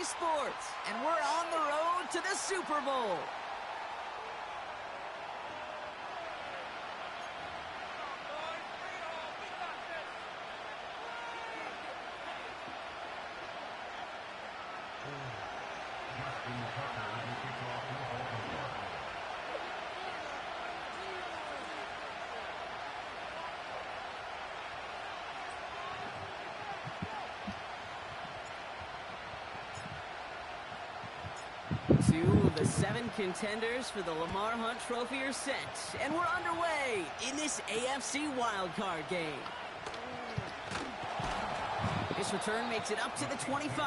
sports, and we're on the road to the Super Bowl. Two of the 7 contenders for the Lamar Hunt Trophy are set, and we're underway in this AFC wildcard game. This return makes it up to the 25.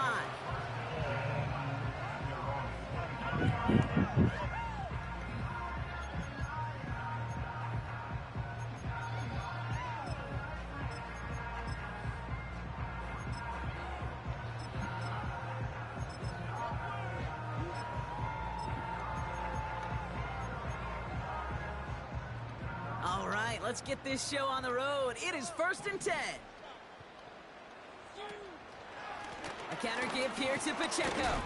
All right, let's get this show on the road. It is 1st and 10. A counter give here to Pacheco.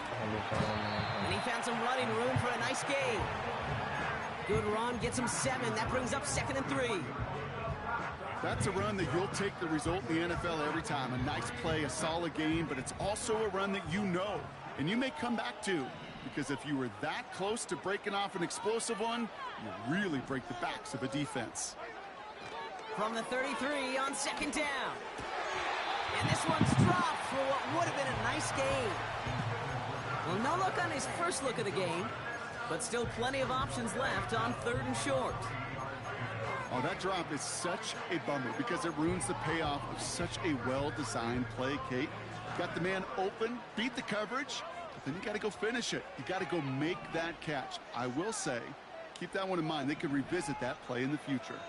And he found some running room for a nice gain. Good run, gets him 7. That brings up 2nd and 3. That's a run that you'll take the result in the NFL every time. A nice play, a solid game, but it's also a run that you know, and you may come back to. Because if you were that close to breaking off an explosive one, you really break the backs of a defense. From the 33 on 2nd down. And this one's dropped for what would have been a nice gain. Well, no look on his first look of the game, but still plenty of options left on 3rd and short. Oh, that drop is such a bummer because it ruins the payoff of such a well-designed play, Kate. Got the man open, beat the coverage, but then you got to go finish it. You got to go make that catch. I will say, keep that one in mind. They could revisit that play in the future.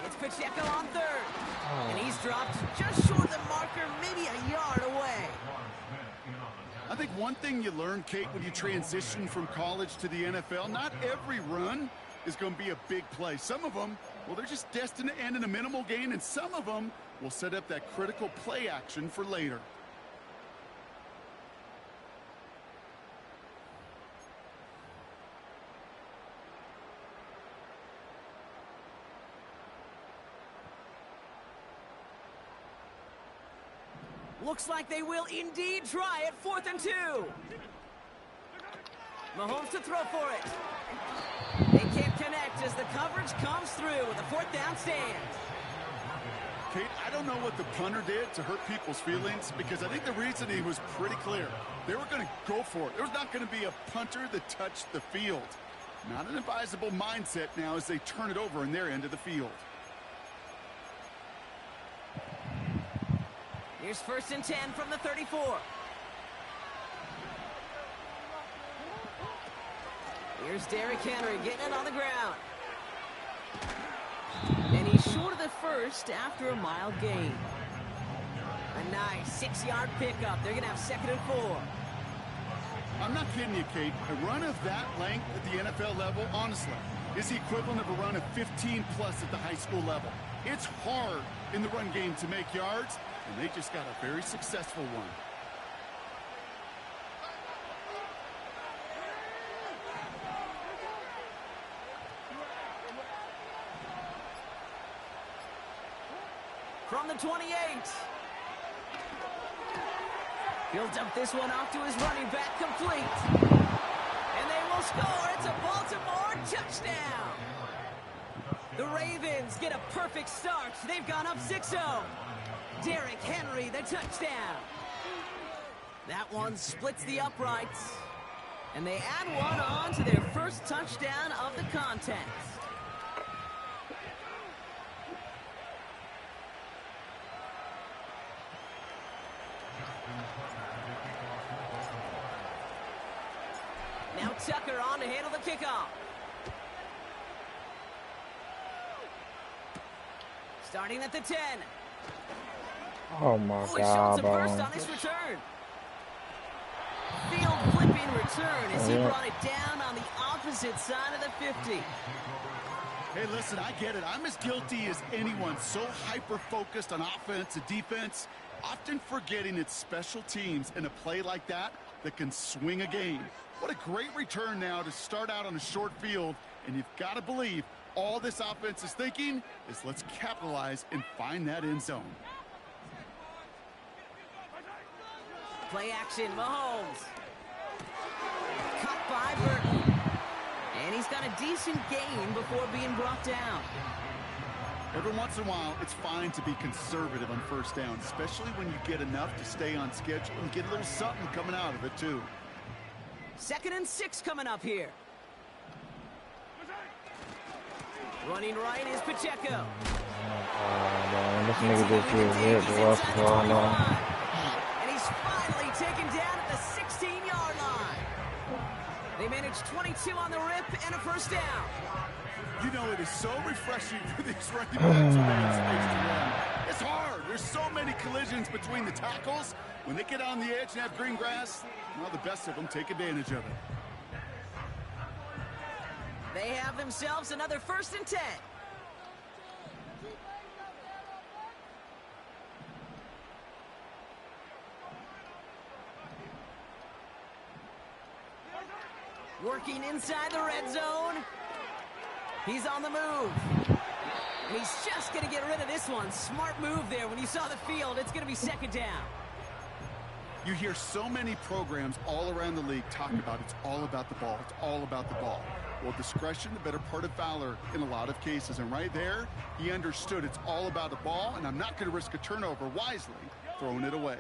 It's Pacheco on 3rd. And he's dropped just short of the marker, maybe a yard away. I think one thing you learn, Kate, when you transition from college to the NFL, not every run is going to be a big play. Some of them, well, they're just destined to end in a minimal gain, and some of them will set up that critical play action for later. Looks like they will indeed try it. 4th and 2. Mahomes to throw for it. They can't connect as the coverage comes through with a 4th down stand. Kate, I don't know what the punter did to hurt people's feelings because I think the reasoning was pretty clear. They were going to go for it. There was not going to be a punter that touched the field. Not an advisable mindset now as they turn it over in their end of the field. Here's 1st and 10 from the 34. Here's Derrick Henry getting it on the ground. And he's short of the first after a mild gain. A nice 6-yard pickup. They're going to have 2nd and 4. I'm not kidding you, Kate. A run of that length at the NFL level, honestly, is the equivalent of a run of 15-plus at the high school level. It's hard in the run game to make yards, and they just got a very successful one. From the 28. He'll dump this one off to his running back, complete. And they will score. It's a Baltimore touchdown. The Ravens get a perfect start. They've gone up 6-0. Derrick Henry, the touchdown. That one splits the uprights. And they add one on to their first touchdown of the contest. Now Tucker on to handle the kickoff. Starting at the 10. Oh my He God, shows a bro. burst on this return. Field flipping return as he brought it down on the opposite side of the 50. Hey, listen, I get it. I'm as guilty as anyone. So hyper-focused on offense and defense, often forgetting it's special teams in a play like that that can swing a game. What a great return now to start out on a short field, and you've got to believe all this offense is thinking is let's capitalize and find that end zone. Play action, Mahomes. Cut by Burton. And he's got a decent gain before being brought down. Every once in a while, it's fine to be conservative on first down, especially when you get enough to stay on schedule and get a little something coming out of it, too. 2nd and 6 coming up here. Running right is Pacheco. Man, this nigga just hit the Russell ball now. And he's finally taken down at the 16-yard line. They managed 22 on the rip and a first down. You know, it is so refreshing for these running backs to have space to run. It's hard. There's so many collisions between the tackles. When they get on the edge and have green grass, well, the best of them take advantage of it. They have themselves another 1st and 10. Working inside the red zone. He's on the move. And he's just going to get rid of this one. Smart move there. When you saw the field, it's going to be 2nd down. You hear so many programs all around the league talk about it's all about the ball. It's all about the ball. Well, discretion, the better part of valor in a lot of cases. And right there, he understood it's all about the ball, and I'm not going to risk a turnover wisely, throwing it away.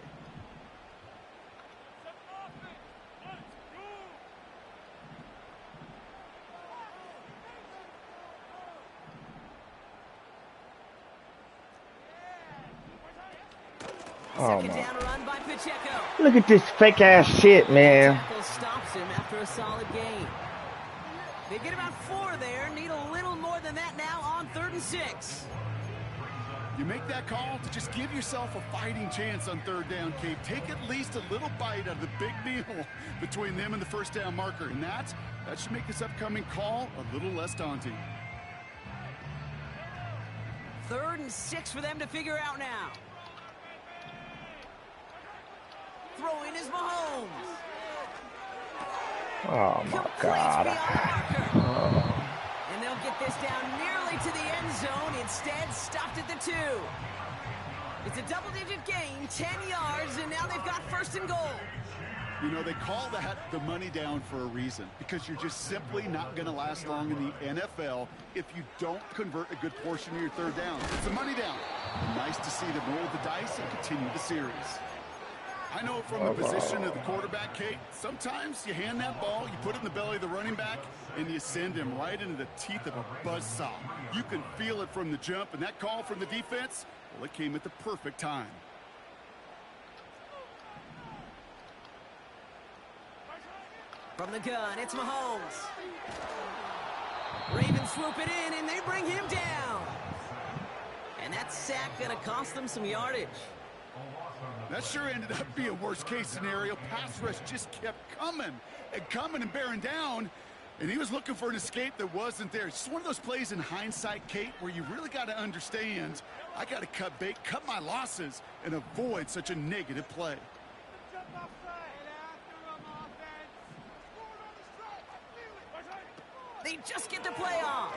Oh, Second down run by Pacheco. look at this fake ass shit, man. Tackle stops him after a solid gain. They get about 4 there. Need a little more than that now on 3rd and 6. You make that call to just give yourself a fighting chance on 3rd down, Kate. Take at least a little bite out of the big meal between them and the first down marker. And that should make this upcoming call a little less daunting. 3rd and 6 for them to figure out now. Throwing is Mahomes. Oh my God. And they'll get this down nearly to the end zone. Instead, stopped at the 2. It's a double-digit gain, 10 yards, and now they've got 1st and goal. You know, they call that the money down for a reason, because you're just simply not going to last long in the NFL if you don't convert a good portion of your 3rd down. It's a money down. Nice to see them roll the dice and continue the series. I know from the position of the quarterback, Kate, sometimes you hand that ball, you put it in the belly of the running back, and you send him right into the teeth of a buzzsaw. You can feel it from the jump, and that call from the defense, well, it came at the perfect time. From the gun, it's Mahomes. Ravens swoop it in, and they bring him down. And that sack going to cost them some yardage. That sure ended up being a worst-case scenario. Pass rush just kept coming and bearing down, and he was looking for an escape that wasn't there. It's one of those plays in hindsight, Kate, where you really got to understand, I got to cut bait, cut my losses, and avoid such a negative play. They just get the play off.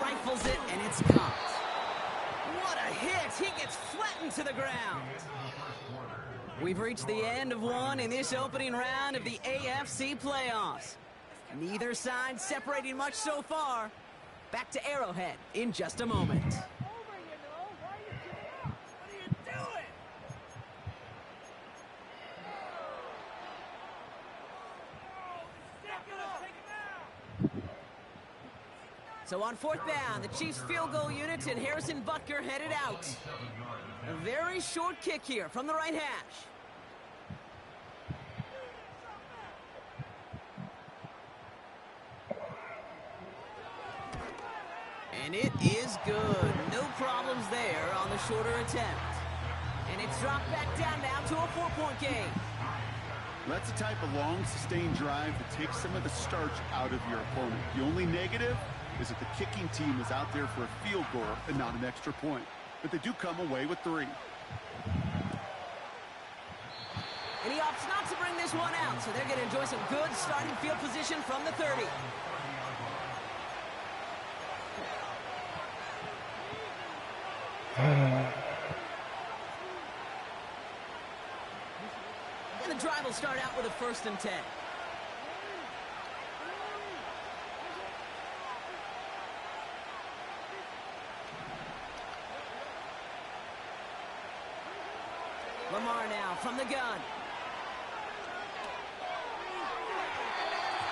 Rifles it, and it's caught. What a hit! He gets flattened to the ground. We've reached the end of one in this opening round of the AFC playoffs. Neither side separating much so far. Back to Arrowhead in just a moment. So on 4th down, the Chiefs field goal unit and Harrison Butker headed out. A very short kick here from the right hash. And it is good. No problems there on the shorter attempt. And it's dropped back down now to a 4-point game. That's the type of long, sustained drive that takes some of the starch out of your opponent. The only negative, is that the kicking team is out there for a field goal and not an extra point. But they do come away with 3. And he opts not to bring this one out, so they're going to enjoy some good starting field position from the 30. And the drive will start out with a 1st and 10. Lamar now from the gun.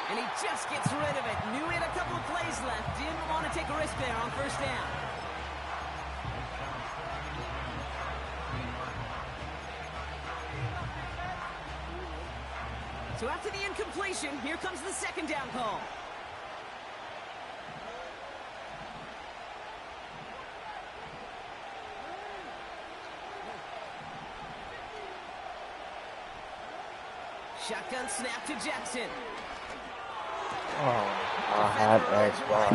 And he just gets rid of it. Knew he had a couple of plays left. Didn't want to take a risk there on 1st down. So after the incompletion, here comes the 2nd down call. Shotgun snap to Jackson. Oh, I had Xbox.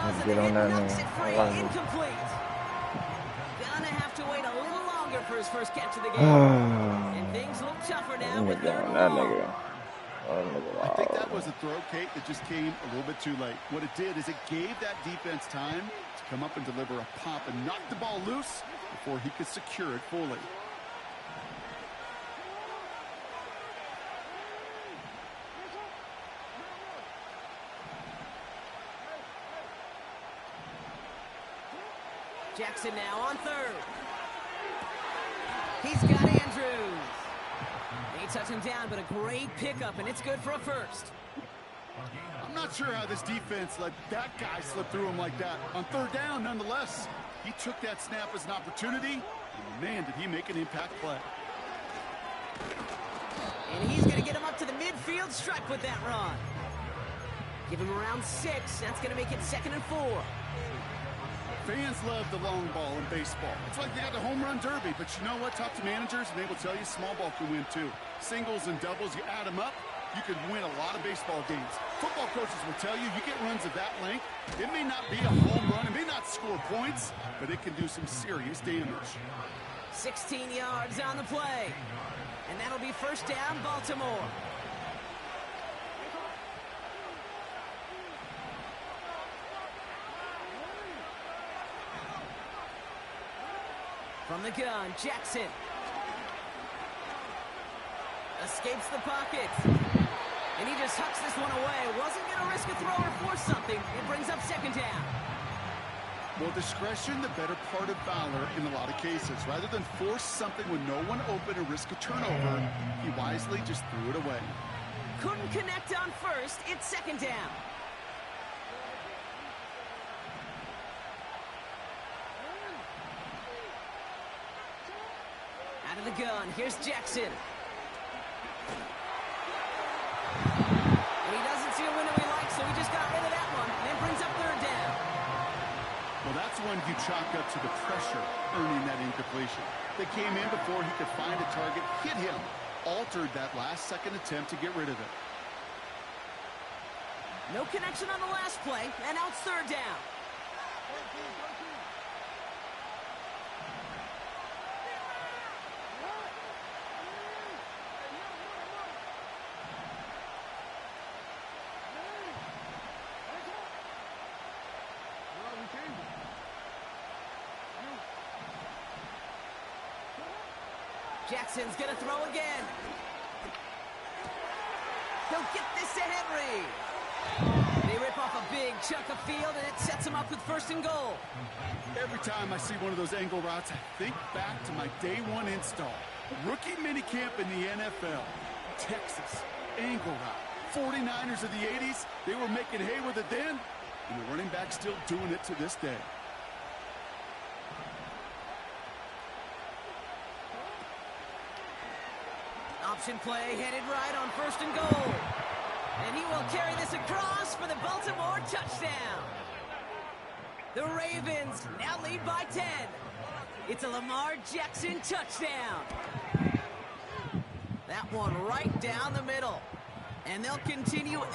Let's get on that man. Incomplete. Gonna have to wait a little longer for his first catch of the game. And things look tougher now with 3rd and long. I think that was a throw, Kate, that just came a little bit too late. What it did is it gave that defense time to come up and deliver a pop and knock the ball loose before he could secure it fully. Jackson now on 3rd. He's got Andrews. They touch him down, but a great pickup, and it's good for a 1st. I'm not sure how this defense let that guy slip through him like that. On 3rd down, nonetheless, he took that snap as an opportunity, and man, did he make an impact play. And he's going to get him up to the midfield stripe with that run. Give him around 6. That's going to make it 2nd and 4. Fans love the long ball in baseball. It's like they got the home run derby, but you know what? Talk to managers, and they will tell you small ball can win too. Singles and doubles, you add them up, you can win a lot of baseball games. Football coaches will tell you, you get runs of that length, it may not be a home run, it may not score points, but it can do some serious damage. 16 yards on the play. And that'll be 1st down, Baltimore. From the gun, Jackson. Escapes the pocket. And he just hucks this one away. Wasn't going to risk a throw or force something. It brings up 2nd down. Well, discretion, the better part of valor in a lot of cases. Rather than force something with no one open and risk a turnover, he wisely just threw it away. Couldn't connect on 1st. It's 2nd down. Out of the gun, here's Jackson. And he doesn't see a window he likes, so he just got rid of that one. And brings up 3rd down. Well, that's one you chalk up to the pressure earning that incompletion. They came in before he could find a target, hit him, altered that last-second attempt to get rid of it. No connection on the last play, and now it's 3rd down. Jackson's gonna throw again. He'll get this to Henry. They rip off a big chunk of field, and it sets him up with 1st and goal. Every time I see one of those angle routes, I think back to my day 1 install. Rookie minicamp in the NFL. Texas, angle route. 49ers of the 80s, they were making hay with it then, and the running back's still doing it to this day. Option play headed right on 1st and goal. And he will carry this across for the Baltimore touchdown. The Ravens now lead by 10. It's a Lamar Jackson touchdown. That one right down the middle. And they'll continue